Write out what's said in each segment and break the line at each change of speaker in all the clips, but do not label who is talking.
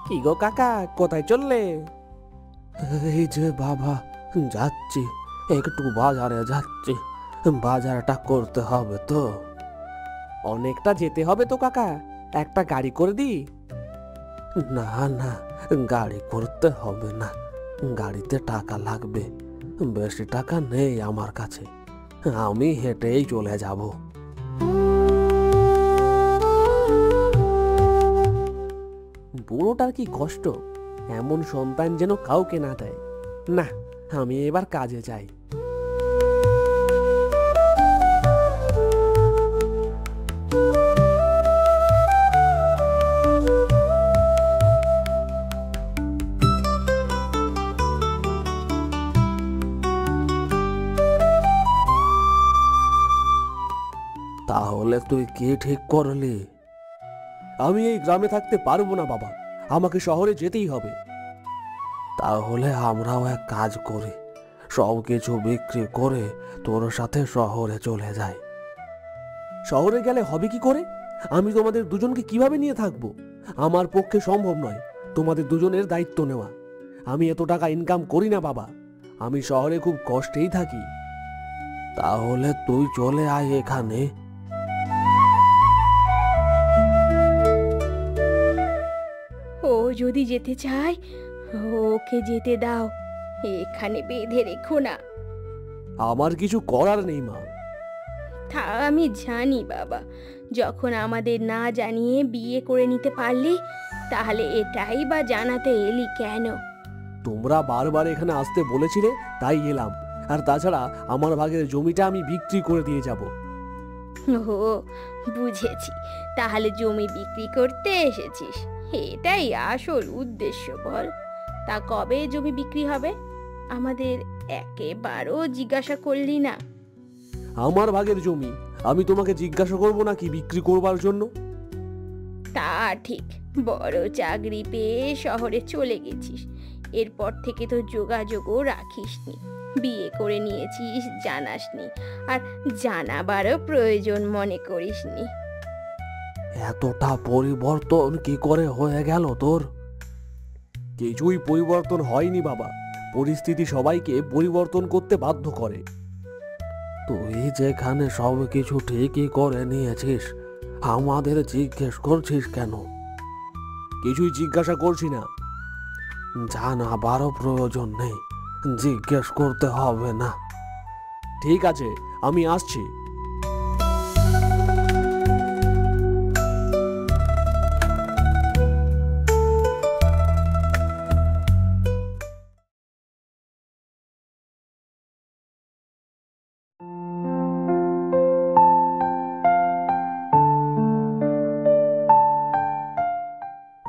কি গো কাকা, কোথায় চললে? এই যে বাবা, যাচ্ছি, একটু বাজারে যাচ্ছি, বাজারটা করতে হবে তো। অনেকটা যেতে হবে তো কাকা, একটা গাড়ি করে দিই। না না, গাড়ি করতে হবে না, গাড়িতে টাকা লাগবে, বেশি টাকা নেই আমার কাছে, আমি হেঁটেই চলে যাব। বুড়োটার কি কষ্ট, এমন সন্তান যেন কাউকে না দেয়। না, আমি এবার কাজে যাই। তাহলে তুই কি ঠিক করলি? আমি এই গ্রামে থাকতে পারবো না বাবা, আমাকে শহরে যেতেই হবে। তাহলে আমরাও এক কাজ করি, সব কিছু বিক্রি করে তোর সাথে শহরে চলে যাই। শহরে গেলে হবে কি করে? আমি তোমাদের দুজনকে কিভাবে নিয়ে থাকবো? আমার পক্ষে সম্ভব নয় তোমাদের দুজনের দায়িত্ব নেওয়া। আমি এত টাকা ইনকাম করি না বাবা, আমি শহরে খুব কষ্টেই থাকি। তাহলে তুই চলে আয় এখানে।
ও যদি যেতে চায়, ওকে যেতে দাও, এখানে বেঁধে রেখো না।
আমার কিছু করার নেই মা।
তা আমি জানি বাবা, যখন আমাদের না জানিয়ে বিয়ে করে নিতে পারলি, তাহলে এটাই বা জানাতে এলি কেন?
তোমরা বারবার এখানে আসতে বলেছিলে, তাই এলাম। আর তাছাড়া আমার ভাগের জমিটা আমি বিক্রি করে দিয়ে যাব।
ও বুঝেছি, তাহলে জমি বিক্রি করতে এসেছিস, এটাই আসল উদ্দেশ্য। বল, তা কবে জমি বিক্রি হবে? আমাদের একেবারও জিজ্ঞাসা করলি না।
আমার ভাগের জমি আমি তোমাকে জিজ্ঞাসা করব নাকি বিক্রি করবার জন্য?
তা ঠিক, বড় চাকরি পেয়ে শহরে চলে গেছিস, এরপর থেকে তো যোগাযোগও রাখিসনি, বিয়ে করে নিয়েছিস জানাসনি, আর জানাবারও প্রয়োজন মনে করিসনি।
এতটা পরিবর্তন কি করে হয়ে গেল তোর? কিছুই পরিবর্তন হয়নি বাবা, পরিস্থিতি সবাইকে পরিবর্তন করতে বাধ্য করে। তুই যেখানে সব কিছু ঠিকই করে নিয়েছিস, আমাদের জিজ্ঞেস করছিস কেন? কিছুই জিজ্ঞাসা করছি না, জানাবারও প্রয়োজন নেই, জিজ্ঞেস করতে হবে না। ঠিক আছে, আমি আসছি।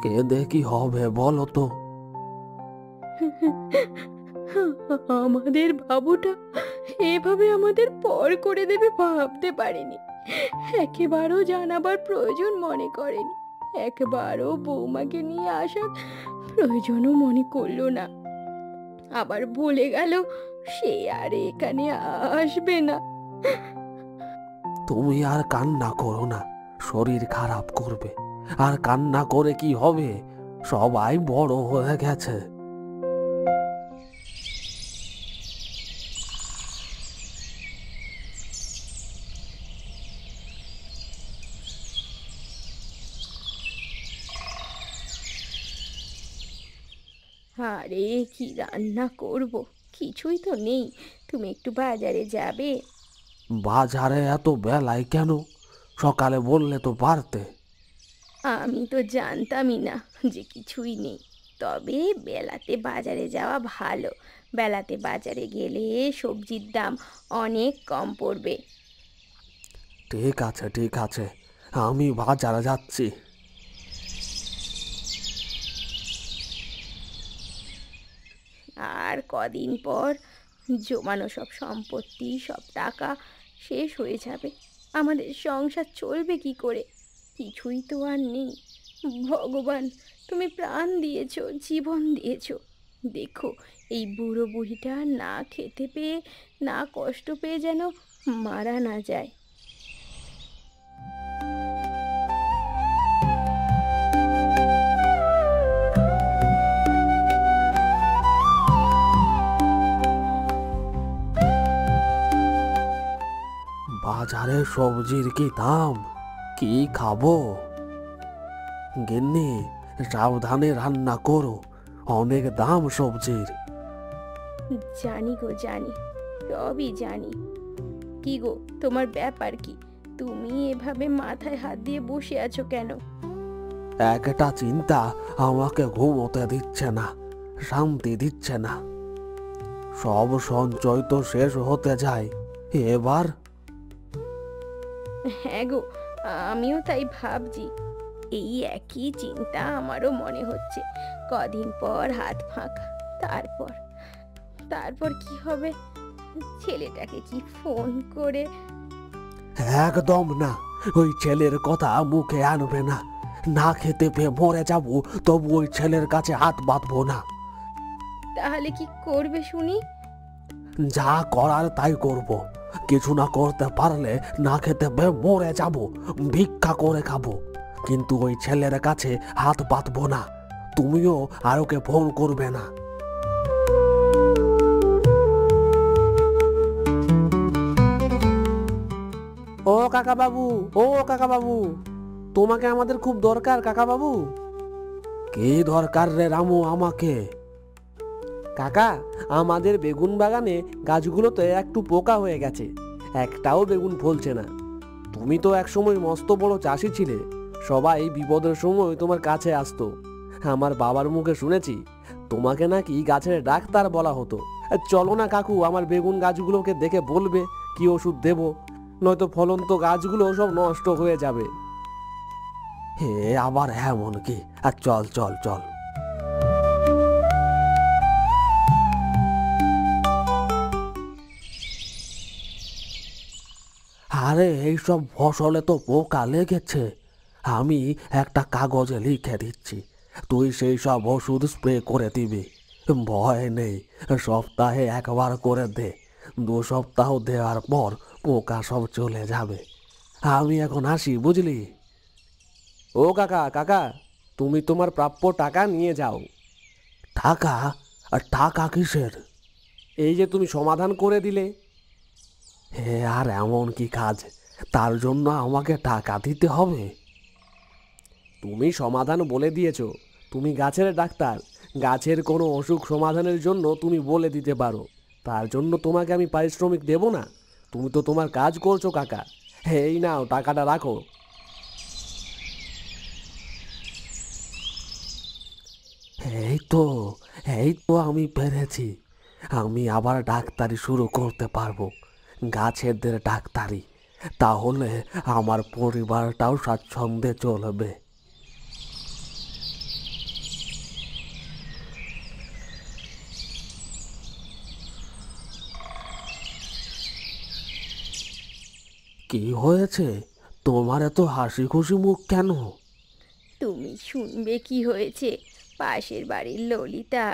কেঁদে কি হবে বলো তো?
আমাদের বাবুটা এভাবে আমাদের পর করে দেবে ভাবতে পারিনি, একেবারও জানাবার প্রয়োজন মনে করেনি, একবারও বৌমাকে নিয়ে আসার প্রয়োজনও মনে করলো না, আবার বলে গেল সে আর এখানে আসবে না।
তুমি আর কান্না করো না, শরীর খারাপ করবে। আর কান্না করে কি হবে, সবাই বড় হয়ে গেছে।
আরে কি রান্না করব, কিছুই তো নেই, তুমি একটু বাজারে যাবে?
বাজারে এত বেলায় কেন? সকালে বললে তো পারতে।
আমি তো জানতামই না যে কিছুই নেই, তবে বেলাতে বাজারে যাওয়া ভালো, বেলাতে বাজারে গেলে সবজির দাম অনেক কম পড়বে।
ঠিক আছে ঠিক আছে, আমি বাজারে যাচ্ছি।
আর কদিন পর জমানো সব সম্পত্তি, সব টাকা শেষ হয়ে যাবে, আমাদের সংসার চলবে কি করে? কিছুই তো আর নেই। ভগবান, তুমি প্রাণ দিয়েছো, জীবন দিয়েছো, দেখো, এই বুড়ো বুড়িটা না খেতে পেয়ে, না কষ্ট পেয়ে যেন মারা না যায়।
বাজারে সবজির কি দাম! কি খাবো? গিন্নি, সাবধানে রান্না করো, অনেক দাম সবজির।
জানি গো, জানি, সবই জানি। কি গো, তোমার ব্যাপার কি? তুমি এভাবে মাথায় হাত দিয়ে বসে আছো কেন?
একটা চিন্তা আমাকে ঘুমোতে দিচ্ছে না, শান্তি দিচ্ছে না। সব সঞ্চয় তো শেষ হতে যায়, এবার
হ্যাঁ গো, আমিও তাই ভাবছি। এই একই চিন্তা আমারও মনে হচ্ছে। কদিন পর হাত ফাঁকা, তারপর তারপর কি হবে? ছেলেটাকে কি ফোন করে?
একদম না, ওই ছেলের কথা মুখে আনবে না। না খেতে পেয়ে মরে যাবো, তবু ওই ছেলের কাছে হাত বাঁধবো না।
তাহলে কি করবে শুনি?
যা করার তাই করব। কিছু না করতে পারলে না খেতে পেয়ে মরে যাব, ভিক্ষা করে খাবো, কিন্তু ওই ছেলের কাছে হাত বাঁধবো না। তুমিও আর ওকে ফোন করবে না। ও কাকা বাবু, ও কাকা বাবু, তোমাকে আমাদের খুব দরকার কাকা বাবু। কি দরকার রে রামু আমাকে? কাকা, আমাদের বেগুন বাগানে গাছগুলোতে একটু পোকা হয়ে গেছে, একটাও বেগুন ফলছে না। তুমি তো একসময় মস্ত বড় চাষি ছিলে, সবাই বিপদের সময় তোমার কাছে আসতো। আমার বাবার মুখে শুনেছি তোমাকে নাকি গাছের ডাক্তার বলা হতো। চলো না কাকু, আমার বেগুন গাছগুলোকে দেখে বলবে কি ওষুধ দেব, নয়তো ফলন্ত গাছগুলো সব নষ্ট হয়ে যাবে। হে আবার এমন কি? আর চল চল চল। আরে এইসব ফসলে তো পোকা লেগেছে, আমি একটা কাগজে লিখে দিচ্ছি, তুই সেই সব ওষুধ স্প্রে করে দিবি। ভয় নেই, সপ্তাহে একবার করে দে। 2 সপ্তাহ দেওয়ার পর পোকা সব চলে যাবে। আমি এখন আসি, বুঝলি? ও কাকা, কাকা, তুমি তোমার প্রাপ্য টাকা নিয়ে যাও। টাকা? আর টাকা কিসের? এই যে তুমি সমাধান করে দিলে। হে আর এমন কি কাজ, তার জন্য আমাকে টাকা দিতে হবে? তুমি সমাধান বলে দিয়েছো, তুমি গাছের ডাক্তার, গাছের কোনো অসুখ সমাধানের জন্য তুমি বলে দিতে পারো, তার জন্য তোমাকে আমি পারিশ্রমিক দেব না? তুমি তো তোমার কাজ করছো কাকা। এই নাও, টাকাটা রাখো। এই তো, এই তো আমি পেরেছি। আমি আবার ডাক্তারি শুরু করতে পারবো, গাছেদের ডাক্তারি। তাহলে আমার পরিবারটাও স্বাচ্ছন্দ্যে চলবে। কি হয়েছে তোমার, এত হাসি খুশি মুখ কেন?
তুমি শুনবে কি হয়েছে? পাশের বাড়ির ললিতা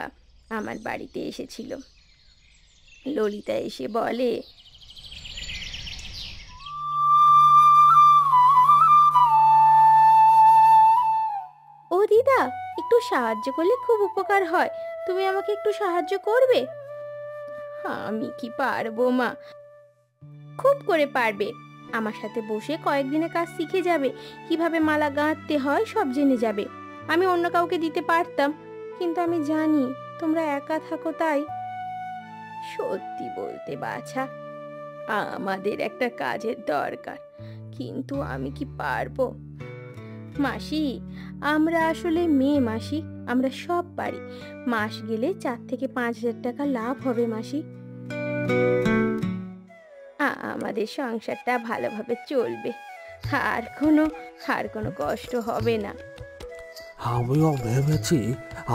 আমার বাড়িতে এসেছিল। ললিতা এসে বলে, ও দিদা, একটু সাহায্য করলে খুব উপকার হয়। তুমি আমাকে একটু সাহায্য করবে? আমি কি পারবো মা? খুব করে পারবে। আমার সাথে বসে কয়েকদিনের কাজ শিখে যাবে, কিভাবে মালা গাঁথতে হয় সব জেনে যাবে। আমি অন্য কাউকে দিতে পারতাম, কিন্তু আমি জানি তোমরা একা থাকো তাই। সত্যি বলতে বাছা, আমাদের একটা কাজের দরকার, কিন্তু আমি কি পারবো? মাসি, আমরা আসলে মেয়ে মাসি, আমরা সব পারি। মাস গেলে 4 থেকে 5 হাজার টাকা লাভ হবে মাসি। আমাদের সংসারটা ভালোভাবে চলবে, আর কোনো কষ্ট হবে না।
আমিও ভেবেছি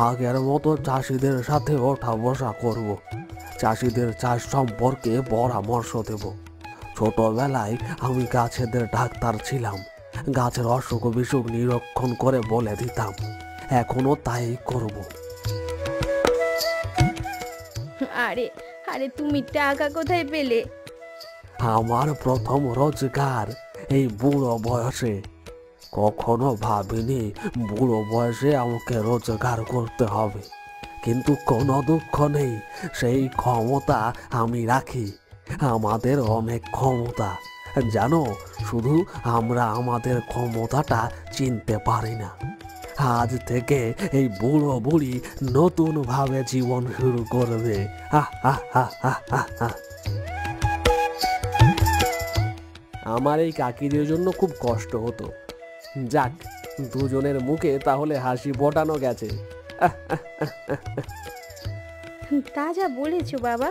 আগের মতো চাষিদের সাথে ওঠা বসা করব, চাষিদের চাষ সম্পর্কে পরামর্শ দেব। ছোটবেলায় আমি গাছেদের ডাক্তার ছিলাম, গাছের অসুখ বিসুখ নিরীক্ষণ করে বলে দিতাম। এখনো তাই করব।
আরে আরে তুমি টাকা কোথায় পেলে?
আমার প্রথম রোজগার এই বুড়ো বয়সে। কখনো ভাবিনি বুড়ো বয়সে আমাকে রোজগার করতে হবে, কিন্তু কোনো দুঃখ নেই, সেই ক্ষমতা আমি রাখি। আমাদের অনেক ক্ষমতা, জানো, শুধু আমরা আমাদের ক্ষমতাটা চিনতে পারি না। আজ থেকে এই বুড়ো বুড়ি নতুন ভাবে জীবন শুরু করবে। হা হা হা হা হা হা। আমার এই কাকিদের জন্য খুব কষ্ট হতো। যাক, দুজনের মুখে তাহলে হাসি ফোটানো গেছে।
তা যা বলেছো বাবা,